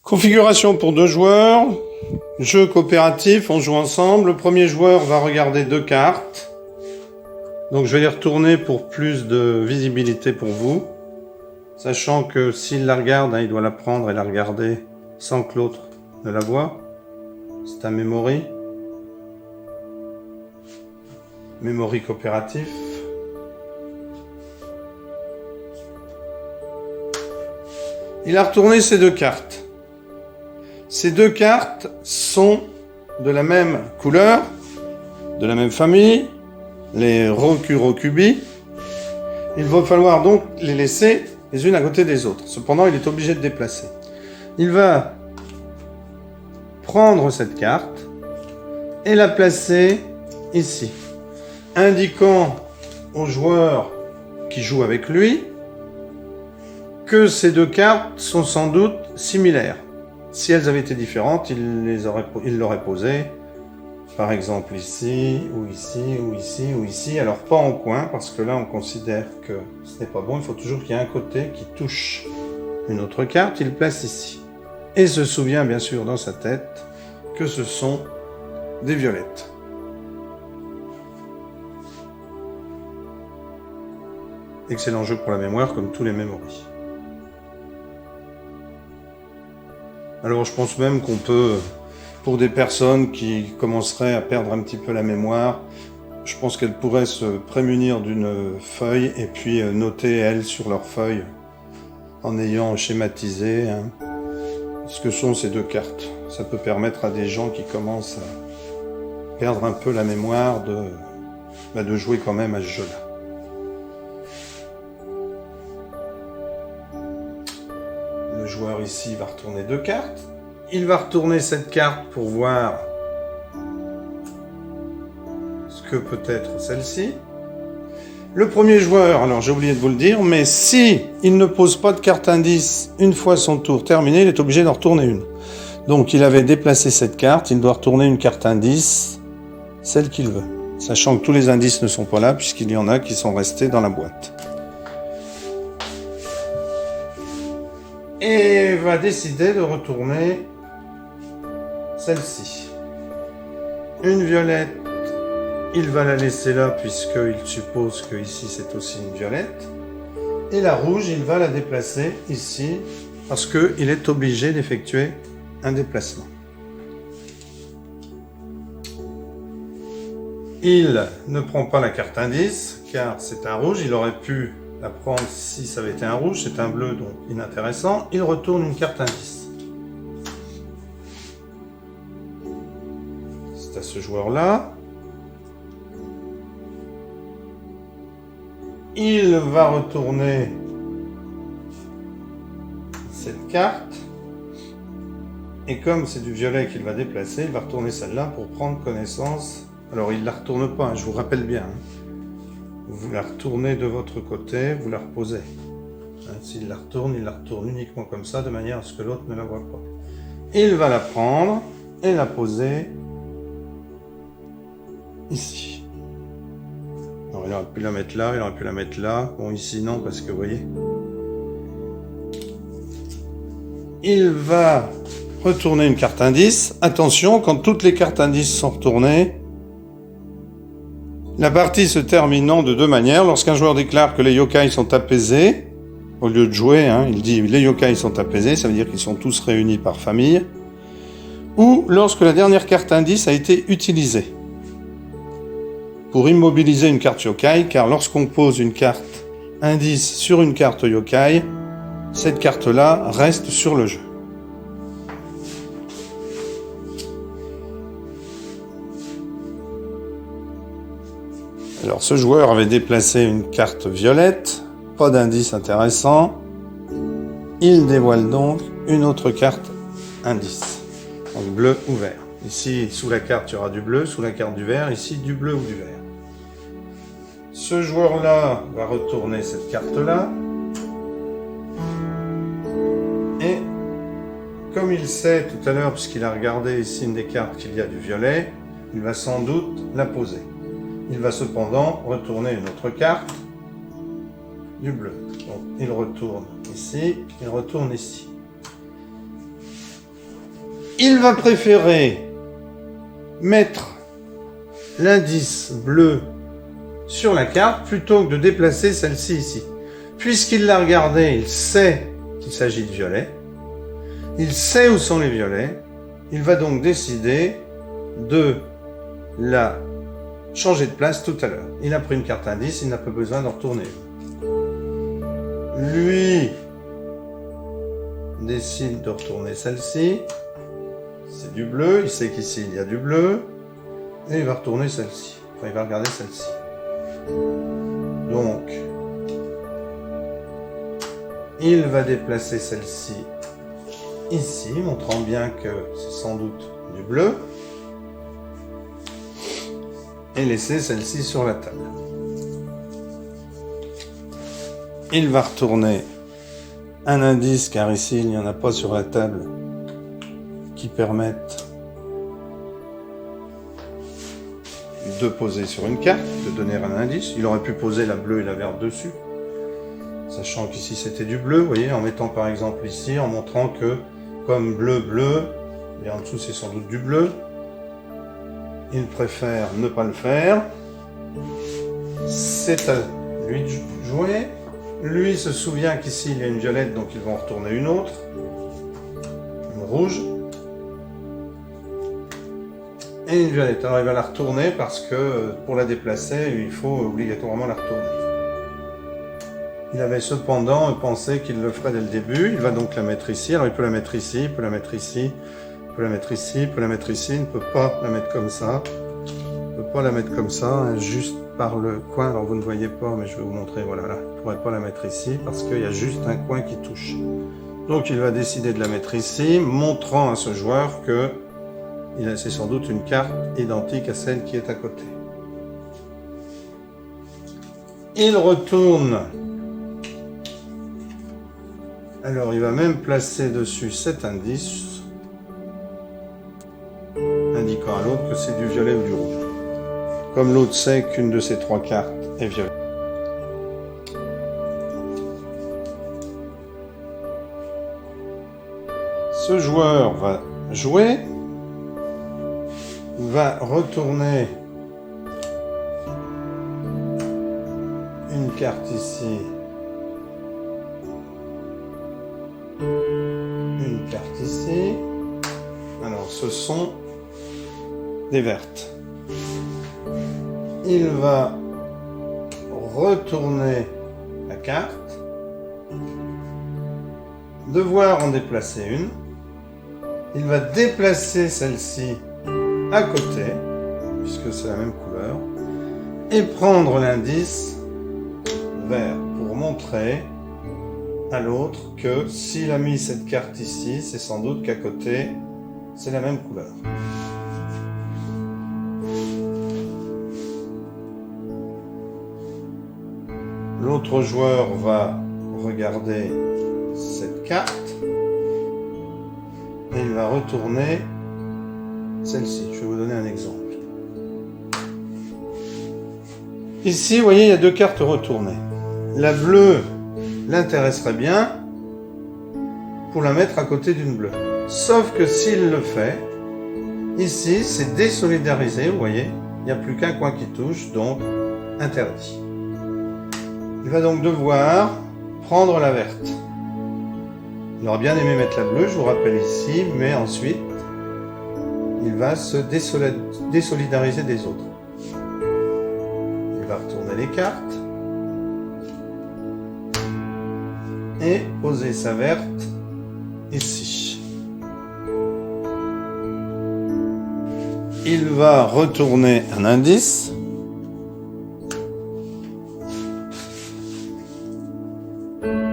Configuration pour 2 joueurs. Jeu coopératif, on joue ensemble. Le premier joueur va regarder 2 cartes. Donc je vais les retourner pour plus de visibilité pour vous. Sachant que s'il la regarde, il doit la prendre et la regarder sans que l'autre ne la voie. C'est un memory. Memory coopératif. Il a retourné ces 2 cartes. Ces 2 cartes sont de la même couleur, de la même famille, les Rokurokubi. Il va falloir donc les laisser les unes à côté des autres. Cependant, il est obligé de déplacer. Il va prendre cette carte et la placer ici, indiquant au joueur qui joue avec lui que ces 2 cartes sont sans doute similaires. Si elles avaient été différentes, il l'aurait posé, par exemple ici, ou ici, ou ici, ou ici. Alors pas en coin, parce que là on considère que ce n'est pas bon. Il faut toujours qu'il y ait un côté qui touche une autre carte, il le place ici. Et se souvient bien sûr dans sa tête que ce sont des violettes. Excellent jeu pour la mémoire, comme tous les memories. Alors je pense même qu'on peut, pour des personnes qui commenceraient à perdre un petit peu la mémoire, je pense qu'elles pourraient se prémunir d'une feuille et puis noter, elles, sur leur feuille, en ayant schématisé ce que sont ces 2 cartes. Ça peut permettre à des gens qui commencent à perdre un peu la mémoire de jouer quand même à ce jeu-là. Le joueur ici va retourner 2 cartes. Il va retourner cette carte pour voir ce que peut être celle-ci. Le premier joueur, alors j'ai oublié de vous le dire, mais si il ne pose pas de carte indice une fois son tour terminé, il est obligé d'en retourner une. Donc il avait déplacé cette carte, il doit retourner une carte indice, celle qu'il veut. Sachant que tous les indices ne sont pas là, puisqu'il y en a qui sont restés dans la boîte. Et va décider de retourner celle-ci. Une violette, il va la laisser là puisqu'il suppose que ici c'est aussi une violette. Et la rouge, il va la déplacer ici parce qu'il est obligé d'effectuer un déplacement. Il ne prend pas la carte indice car c'est un rouge, il aurait pu la prendre si ça avait été un rouge, c'est un bleu donc inintéressant. Il retourne une carte indice. C'est à ce joueur-là. Il va retourner cette carte. Et comme c'est du violet qu'il va déplacer, il va retourner celle-là pour prendre connaissance. Alors il ne la retourne pas, je vous rappelle bien. Vous la retournez de votre côté, vous la reposez. S'il la retourne, il la retourne uniquement comme ça, de manière à ce que l'autre ne la voit pas. Il va la prendre et la poser ici. Alors, il aurait pu la mettre là, il aurait pu la mettre là. Bon, ici non, parce que vous voyez. Il va retourner une carte indice. Attention, quand toutes les cartes indices sont retournées, la partie se terminant de 2 manières. Lorsqu'un joueur déclare que les yokai sont apaisés, au lieu de jouer, il dit les yokai sont apaisés, ça veut dire qu'ils sont tous réunis par famille. Ou lorsque la dernière carte indice a été utilisée. Pour immobiliser une carte yokai, car lorsqu'on pose une carte indice sur une carte yokai, cette carte-là reste sur le jeu. Alors ce joueur avait déplacé une carte violette, pas d'indice intéressant. Il dévoile donc une autre carte indice, donc bleu ou vert. Ici, sous la carte, il y aura du bleu, sous la carte du vert, ici du bleu ou du vert. Ce joueur-là va retourner cette carte-là. Et comme il sait tout à l'heure, puisqu'il a regardé ici une des cartes qu'il y a du violet, il va sans doute la poser. Il va cependant retourner une autre carte du bleu. Donc il retourne ici, il retourne ici. Il va préférer mettre l'indice bleu sur la carte plutôt que de déplacer celle-ci ici. Puisqu'il l'a regardé, il sait qu'il s'agit de violet. Il sait où sont les violets. Il va donc décider de la changer de place tout à l'heure. Il a pris une carte indice, il n'a pas besoin d'en retourner. Lui décide de retourner celle-ci. C'est du bleu, il sait qu'ici il y a du bleu. Et il va retourner celle-ci. Enfin, il va regarder celle-ci. Donc, il va déplacer celle-ci ici, montrant bien que c'est sans doute du bleu. Et laisser celle-ci sur la table. Il va retourner un indice, car ici il n'y en a pas sur la table, qui permettent de poser sur une carte, de donner un indice. Il aurait pu poser la bleue et la verte dessus, sachant qu'ici c'était du bleu, vous voyez, en mettant par exemple ici, en montrant que comme bleu, bleu, et en dessous c'est sans doute du bleu. Il préfère ne pas le faire. C'est à lui de jouer. Lui se souvient qu'ici il y a une violette, donc ils vont en retourner une autre. Une rouge. Et une violette. Alors il va la retourner parce que pour la déplacer, il faut obligatoirement la retourner. Il avait cependant pensé qu'il le ferait dès le début. Il va donc la mettre ici. Alors il peut la mettre ici, il peut la mettre ici. Il peut la mettre ici, il peut la mettre ici, il ne peut pas la mettre comme ça. Il ne peut pas la mettre comme ça, hein, juste par le coin. Alors vous ne voyez pas, mais je vais vous montrer, voilà, là. Il ne pourrait pas la mettre ici parce qu'il y a juste un coin qui touche. Donc il va décider de la mettre ici, montrant à ce joueur que c'est sans doute une carte identique à celle qui est à côté. Il retourne. Alors il va même placer dessus cet indice, indiquant à l'autre que c'est du violet ou du rouge. Comme l'autre sait qu'une de ces trois cartes est violet. Ce joueur va jouer, va retourner une carte ici, une carte ici. Alors ce sont des vertes. Il va retourner la carte, devoir en déplacer une. Il va déplacer celle-ci à côté, puisque c'est la même couleur, et prendre l'indice vert pour montrer à l'autre que s'il a mis cette carte ici, c'est sans doute qu'à côté, c'est la même couleur. L'autre joueur va regarder cette carte et il va retourner celle-ci. Je vais vous donner un exemple. Ici, vous voyez, il y a deux cartes retournées. La bleue l'intéresserait bien pour la mettre à côté d'une bleue. Sauf que s'il le fait, ici, c'est désolidarisé, vous voyez. Il n'y a plus qu'un coin qui touche, donc interdit. Il va donc devoir prendre la verte. Il aurait bien aimé mettre la bleue, je vous rappelle ici, mais ensuite, il va se désolidariser des autres. Il va retourner les cartes et poser sa verte ici. Il va retourner un indice.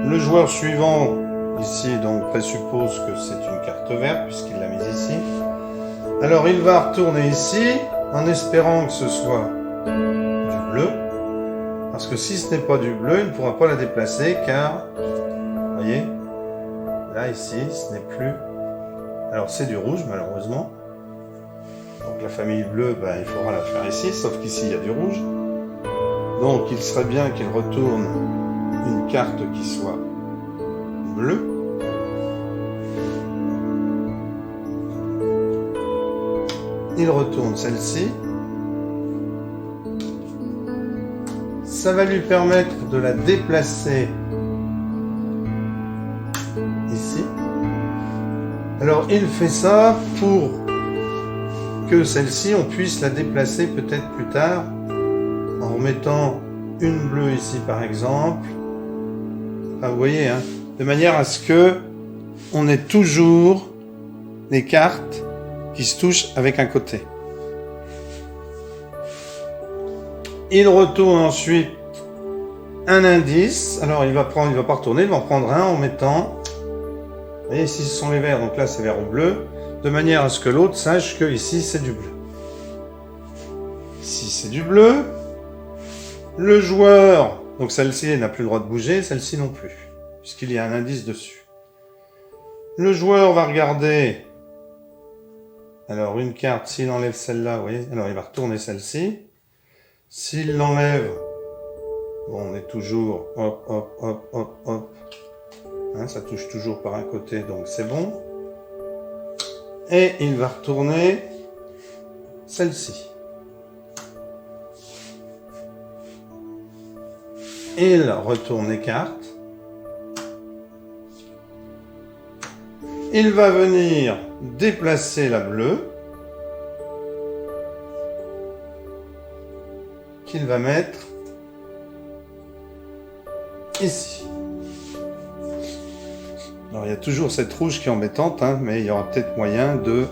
Le joueur suivant, ici, donc présuppose que c'est une carte verte, puisqu'il l'a mise ici. Alors il va retourner ici, en espérant que ce soit du bleu. Parce que si ce n'est pas du bleu, il ne pourra pas la déplacer, car, vous voyez, là, ici, ce n'est plus... Alors c'est du rouge, malheureusement. Donc la famille bleue, ben, il faudra la faire ici, sauf qu'ici, il y a du rouge. Donc il serait bien qu'il retourne une carte qui soit bleue. il retourne celle-ci. Ça va lui permettre de la déplacer ici. Alors il fait ça pour que celle-ci, on puisse la déplacer peut-être plus tard en remettant une bleue ici par exemple. Enfin, vous voyez, hein, de manière à ce que on ait toujours les cartes qui se touchent avec un côté. Il retourne ensuite un indice. Alors il va pas retourner, il va en prendre un en mettant. Vous voyez, ici ce sont les verts, donc là c'est vert ou bleu, de manière à ce que l'autre sache que ici c'est du bleu. Ici c'est du bleu. Le joueur, donc celle-ci n'a plus le droit de bouger, celle-ci non plus, puisqu'il y a un indice dessus. Le joueur va regarder. Alors une carte, s'il enlève celle-là, vous voyez, alors il va retourner celle-ci. S'il l'enlève, bon, on est toujours hop, hop, hop, hop, hop. Hein, ça touche toujours par un côté, donc c'est bon. Et il va retourner celle-ci. Il retourne les cartes. Il va venir déplacer la bleue. Qu'il va mettre ici. Alors il y a toujours cette rouge qui est embêtante, hein, mais il y aura peut-être moyen de...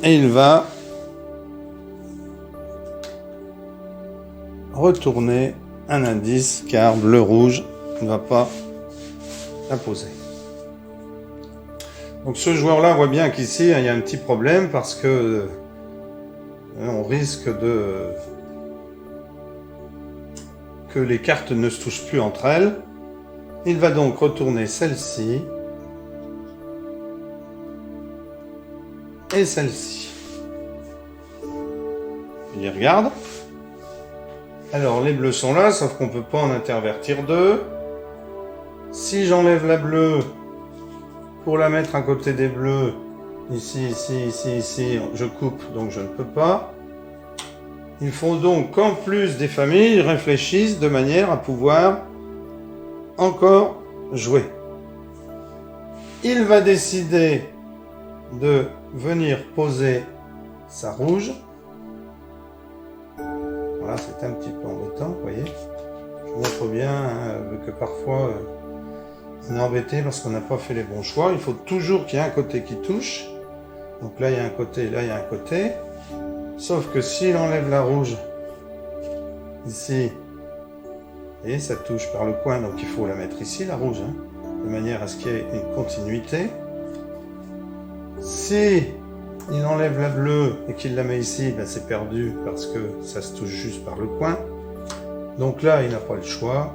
Et il va retourner un indice, car bleu-rouge ne va pas la poser. Donc ce joueur-là voit bien qu'ici, il y a un petit problème, parce que on risque que les cartes ne se touchent plus entre elles. Il va donc retourner celle-ci et celle-ci. Il y regarde. Alors les bleus sont là, sauf qu'on ne peut pas en intervertir deux. Si j'enlève la bleue pour la mettre à côté des bleus, ici, ici, ici, ici, je coupe, donc je ne peux pas. Il faut donc qu'en plus des familles, ils réfléchissent de manière à pouvoir encore jouer. Il va décider de venir poser sa rouge. Voilà, c'est un petit peu embêtant, vous voyez. Je vous montre bien hein, que parfois on est embêté parce qu'on n'a pas fait les bons choix. Il faut toujours qu'il y ait un côté qui touche. Donc là il y a un côté, là il y a un côté. Sauf que s'il enlève la rouge, ici, vous voyez, ça touche par le coin, donc il faut la mettre ici, la rouge, hein, de manière à ce qu'il y ait une continuité. Si il enlève la bleue et qu'il la met ici, ben c'est perdu parce que ça se touche juste par le coin. Donc là, il n'a pas le choix.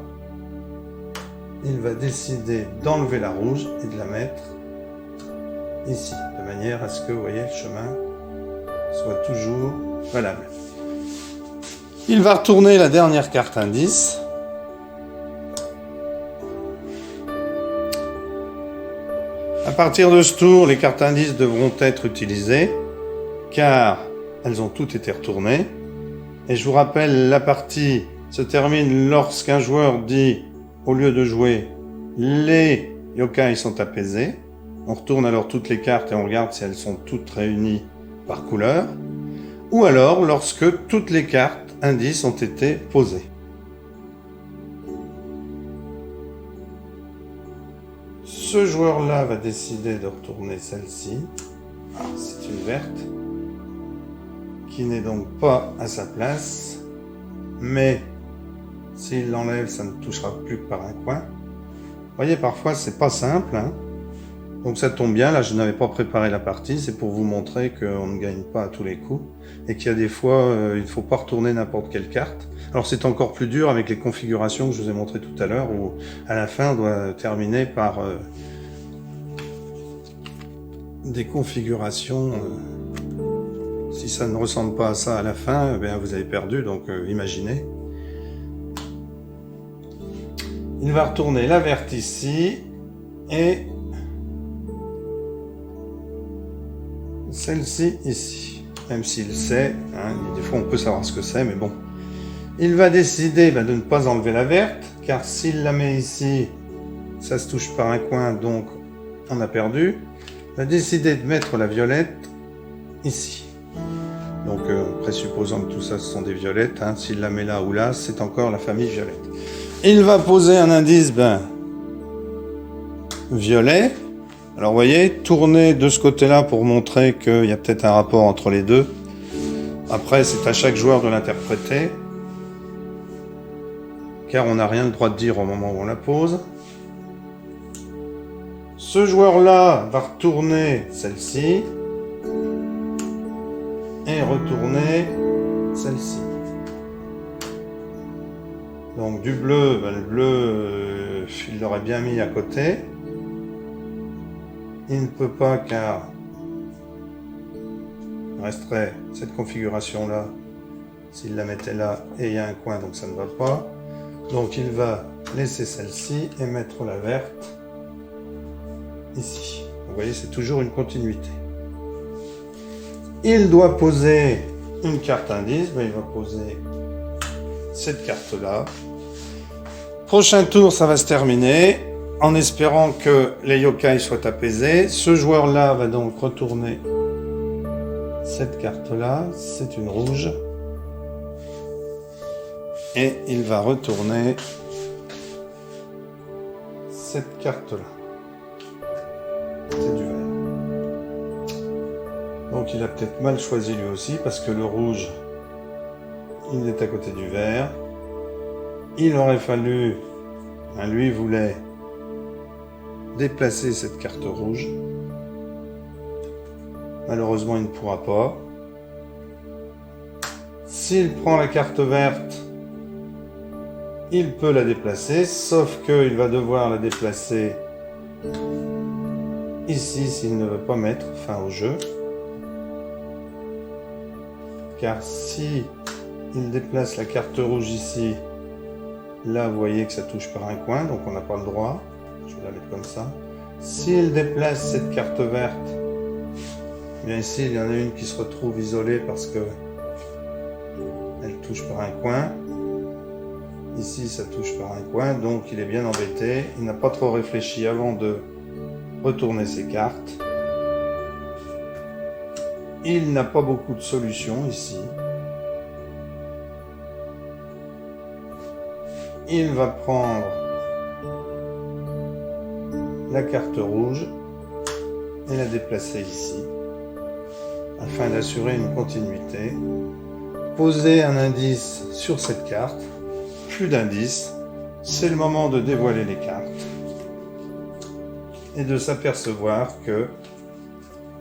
Il va décider d'enlever la rouge et de la mettre ici, de manière à ce que, vous voyez, le chemin soit toujours valable. Il va retourner la dernière carte indice. À partir de ce tour, les cartes indices devront être utilisées, car elles ont toutes été retournées. Et je vous rappelle, la partie se termine lorsqu'un joueur dit, au lieu de jouer, les yokai sont apaisés. On retourne alors toutes les cartes et on regarde si elles sont toutes réunies par couleur, ou alors lorsque toutes les cartes indices ont été posées. Ce joueur-là va décider de retourner celle-ci. C'est une verte, qui n'est donc pas à sa place, mais s'il l'enlève, ça ne touchera plus que par un coin. Vous voyez, parfois c'est pas simple, hein. Donc ça tombe bien, là je n'avais pas préparé la partie, c'est pour vous montrer qu'on ne gagne pas à tous les coups, et qu'il y a des fois, il ne faut pas retourner n'importe quelle carte. Alors c'est encore plus dur avec les configurations que je vous ai montrées tout à l'heure, où à la fin on doit terminer par des configurations. Si ça ne ressemble pas à ça à la fin, eh bien, vous avez perdu, donc imaginez. Il va retourner la verte ici, et celle-ci ici. même s'il sait, hein, des fois on peut savoir ce que c'est, mais bon. Il va décider de ne pas enlever la verte, car s'il la met ici, ça se touche par un coin, donc on a perdu. Il va décider de mettre la violette ici. Donc, présupposant que tout ça, ce sont des violettes, hein, s'il la met là ou là, c'est encore la famille violette. Il va poser un indice, violet. Alors, vous voyez, tourner de ce côté-là pour montrer qu'il y a peut-être un rapport entre les deux. Après, c'est à chaque joueur de l'interpréter, car on n'a rien le droit de dire au moment où on la pose. Ce joueur-là va retourner celle-ci et retourner celle-ci. Donc du bleu, le bleu, il l'aurait bien mis à côté. Il ne peut pas car il resterait cette configuration-là s'il la mettait là et il y a un coin, donc ça ne va pas. Donc il va laisser celle-ci et mettre la verte ici. Vous voyez, c'est toujours une continuité. Il doit poser une carte indice, il va poser cette carte-là. Prochain tour, ça va se terminer, en espérant que les yokai soient apaisés. Ce joueur-là va donc retourner cette carte-là, c'est une rouge. Et il va retourner cette carte-là. C'est du vert. Donc il a peut-être mal choisi lui aussi, parce que le rouge, il est à côté du vert. Il aurait fallu, lui voulait déplacer cette carte rouge. Malheureusement, il ne pourra pas. S'il prend la carte verte, il peut la déplacer, sauf qu'il va devoir la déplacer ici s'il ne veut pas mettre fin au jeu. Car si il déplace la carte rouge ici, là vous voyez que ça touche par un coin, donc on n'a pas le droit. Je vais la mettre comme ça. S'il déplace cette carte verte, bien ici il y en a une qui se retrouve isolée parce que elle touche par un coin. Ici ça touche par un coin, donc il est bien embêté. Il n'a pas trop réfléchi avant de retourner ses cartes. Il n'a pas beaucoup de solutions ici. Il va prendre la carte rouge et la déplacer ici, afin d'assurer une continuité. Poser un indice sur cette carte. Plus d'indices. C'est le moment de dévoiler les cartes et de s'apercevoir que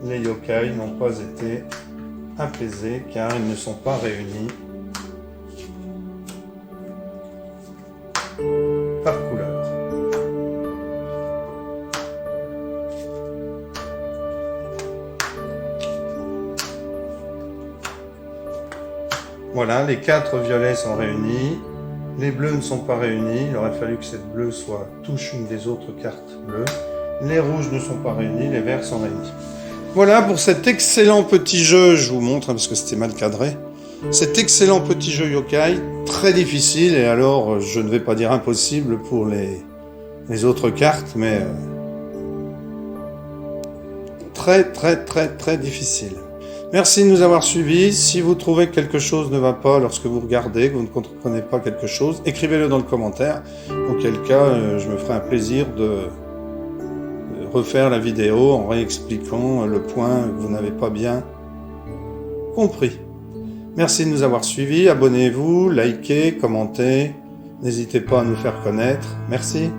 les yokai n'ont pas été apaisés car ils ne sont pas réunis par couleur. Voilà, les 4 violets sont réunis. Les bleus ne sont pas réunis. Il aurait fallu que cette bleue touche une des autres cartes bleues. Les rouges ne sont pas réunis. Les verts sont réunis. Voilà pour cet excellent petit jeu. Je vous montre parce que c'était mal cadré. Cet excellent petit jeu yokai, très difficile. Et alors, je ne vais pas dire impossible pour les autres cartes, mais très difficile. Merci de nous avoir suivis. Si vous trouvez que quelque chose ne va pas lorsque vous regardez, que vous ne comprenez pas quelque chose, écrivez-le dans le commentaire. Auquel cas, je me ferai un plaisir de refaire la vidéo en réexpliquant le point que vous n'avez pas bien compris. Merci de nous avoir suivis. Abonnez-vous, likez, commentez. N'hésitez pas à nous faire connaître. Merci.